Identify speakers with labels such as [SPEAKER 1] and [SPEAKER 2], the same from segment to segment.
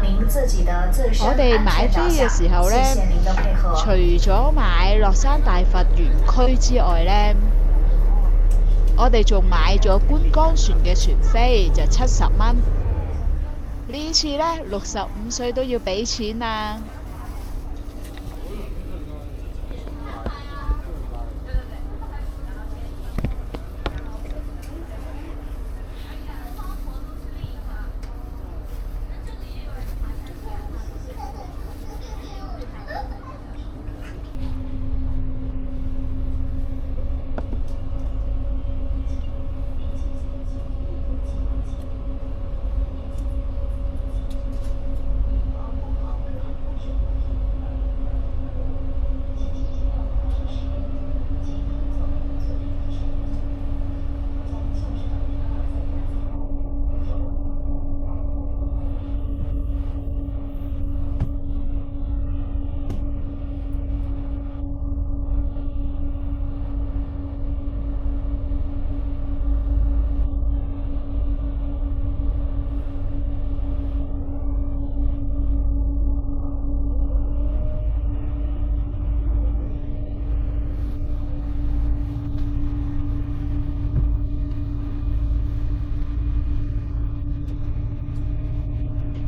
[SPEAKER 1] 您自己的自身
[SPEAKER 2] 我哋
[SPEAKER 1] 安
[SPEAKER 2] 買飛
[SPEAKER 1] 全着想，
[SPEAKER 2] 嘅時候呢，
[SPEAKER 1] 謝謝您的配合。
[SPEAKER 2] 除咗買樂山大佛園區之外呢，我哋仲買咗觀光船嘅船飛，就70蚊。呢次呢65歲都要俾錢啊！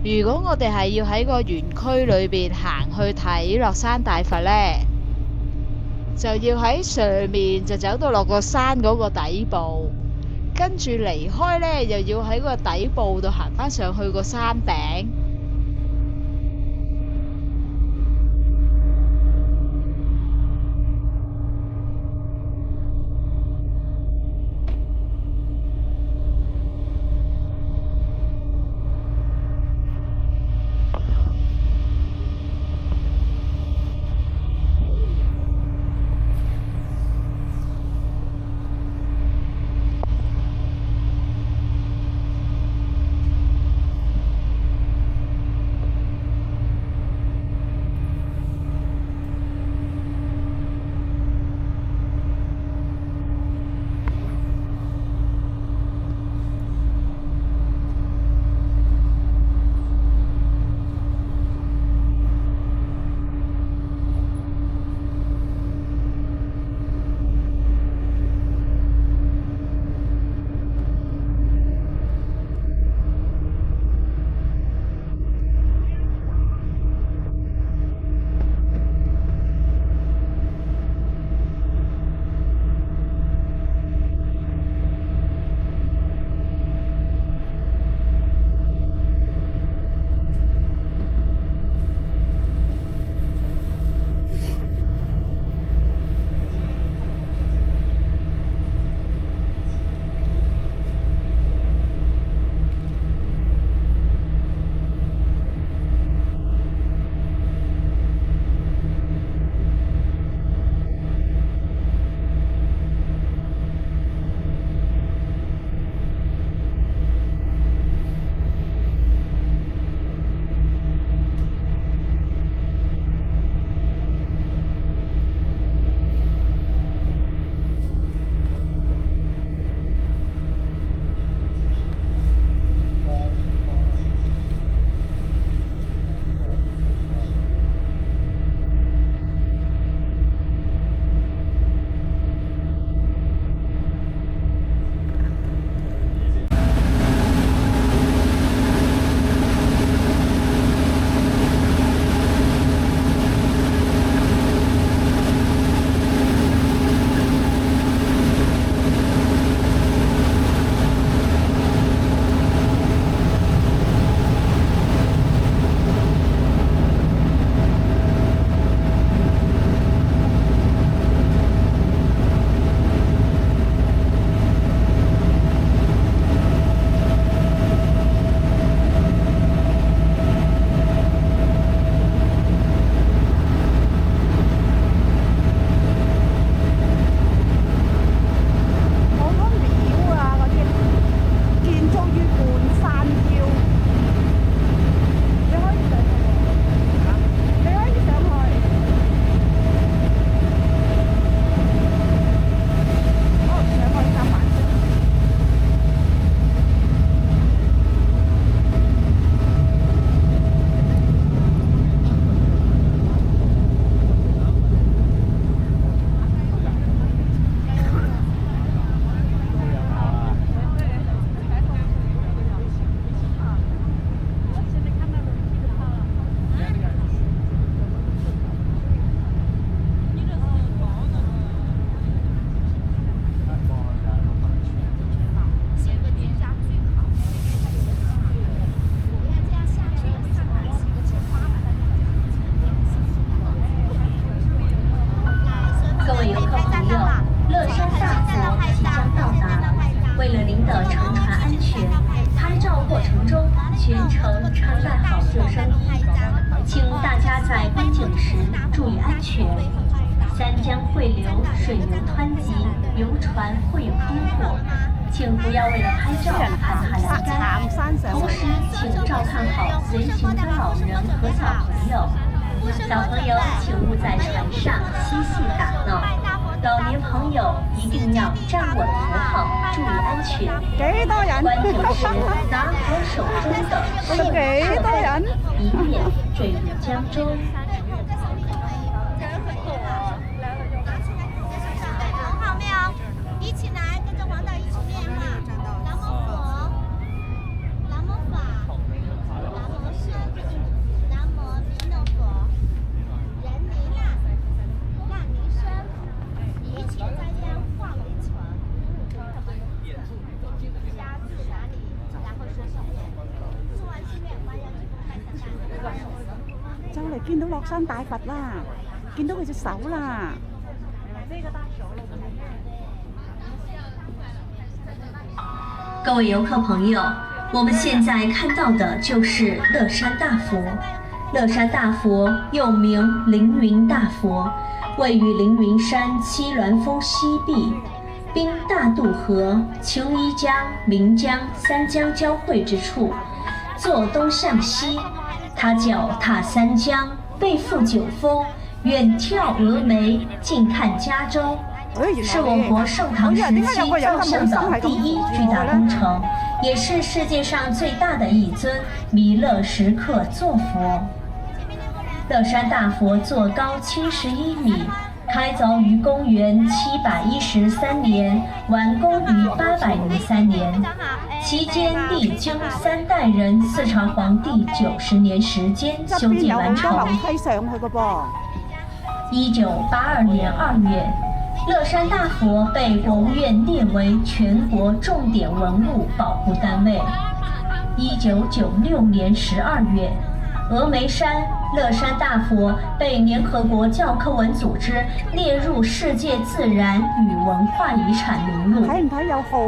[SPEAKER 2] 如果我哋係要喺個園區裏邊行去睇樂山大佛呢，就要喺上面就走到落個山嗰個底部，跟住離開呢，又要喺個底部度行返上去個山頂。
[SPEAKER 3] 江汇流，水流湍急，游船会有颠簸，请不要为了拍照攀爬栏杆。同时，请照看好随行的老人和小朋友。小朋友请勿在船上嬉戏打闹，老年朋友一定要站稳扶好，注意安全。关键时拿好手中的摄影手机，以免坠入江中。
[SPEAKER 4] 好没有？一起来，跟着黄导一起念哈。南无佛，南无法，南无僧，南无弥勒佛。人离难，难离身，一切灾殃化为尘。家住哪里？然後說什麼？做完心願彎腰鞠躬拜神大。
[SPEAKER 5] 就嚟見到樂山大佛啦，見到佢隻手啦。
[SPEAKER 3] 各位游客朋友，我们现在看到的就是乐山大佛。乐山大佛又名凌云大佛，位于凌云山七鸾峰西壁，滨大渡河、青衣江、岷江三江交汇之处，坐东向西。它脚踏三江，背负九峰，远眺峨眉，近看加州。是我国盛唐时期造像的第一巨大工程，也是世界上最大的一尊弥勒石刻坐佛。乐山大佛座高71米，开凿于公元713年，完工于803年，期間歷經3代人4朝皇帝90年時間修建完成。1982年2月。乐山大佛被国务院列为全国重点文物保护单位。1996年12月，峨眉山乐山大佛被联合国教科文组织列入世界自然与文化遗产名录。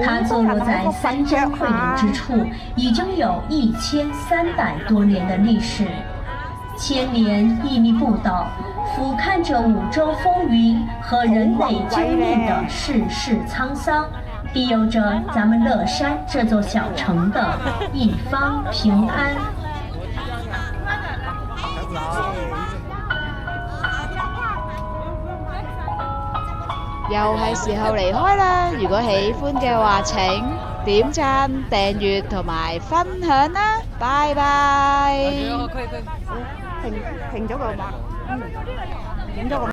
[SPEAKER 3] 它坐落在三江汇流之处，已经有1300多年的历史。千年屹立不倒，俯瞰着五洲风云和人类经历的世事沧桑，庇佑着咱们乐山这座小城的一方平安。
[SPEAKER 2] 又係時候離開啦！如果喜歡嘅話，請點讚、訂閱同埋分享啦！拜拜。
[SPEAKER 5] 停咗個嘛，影咗個。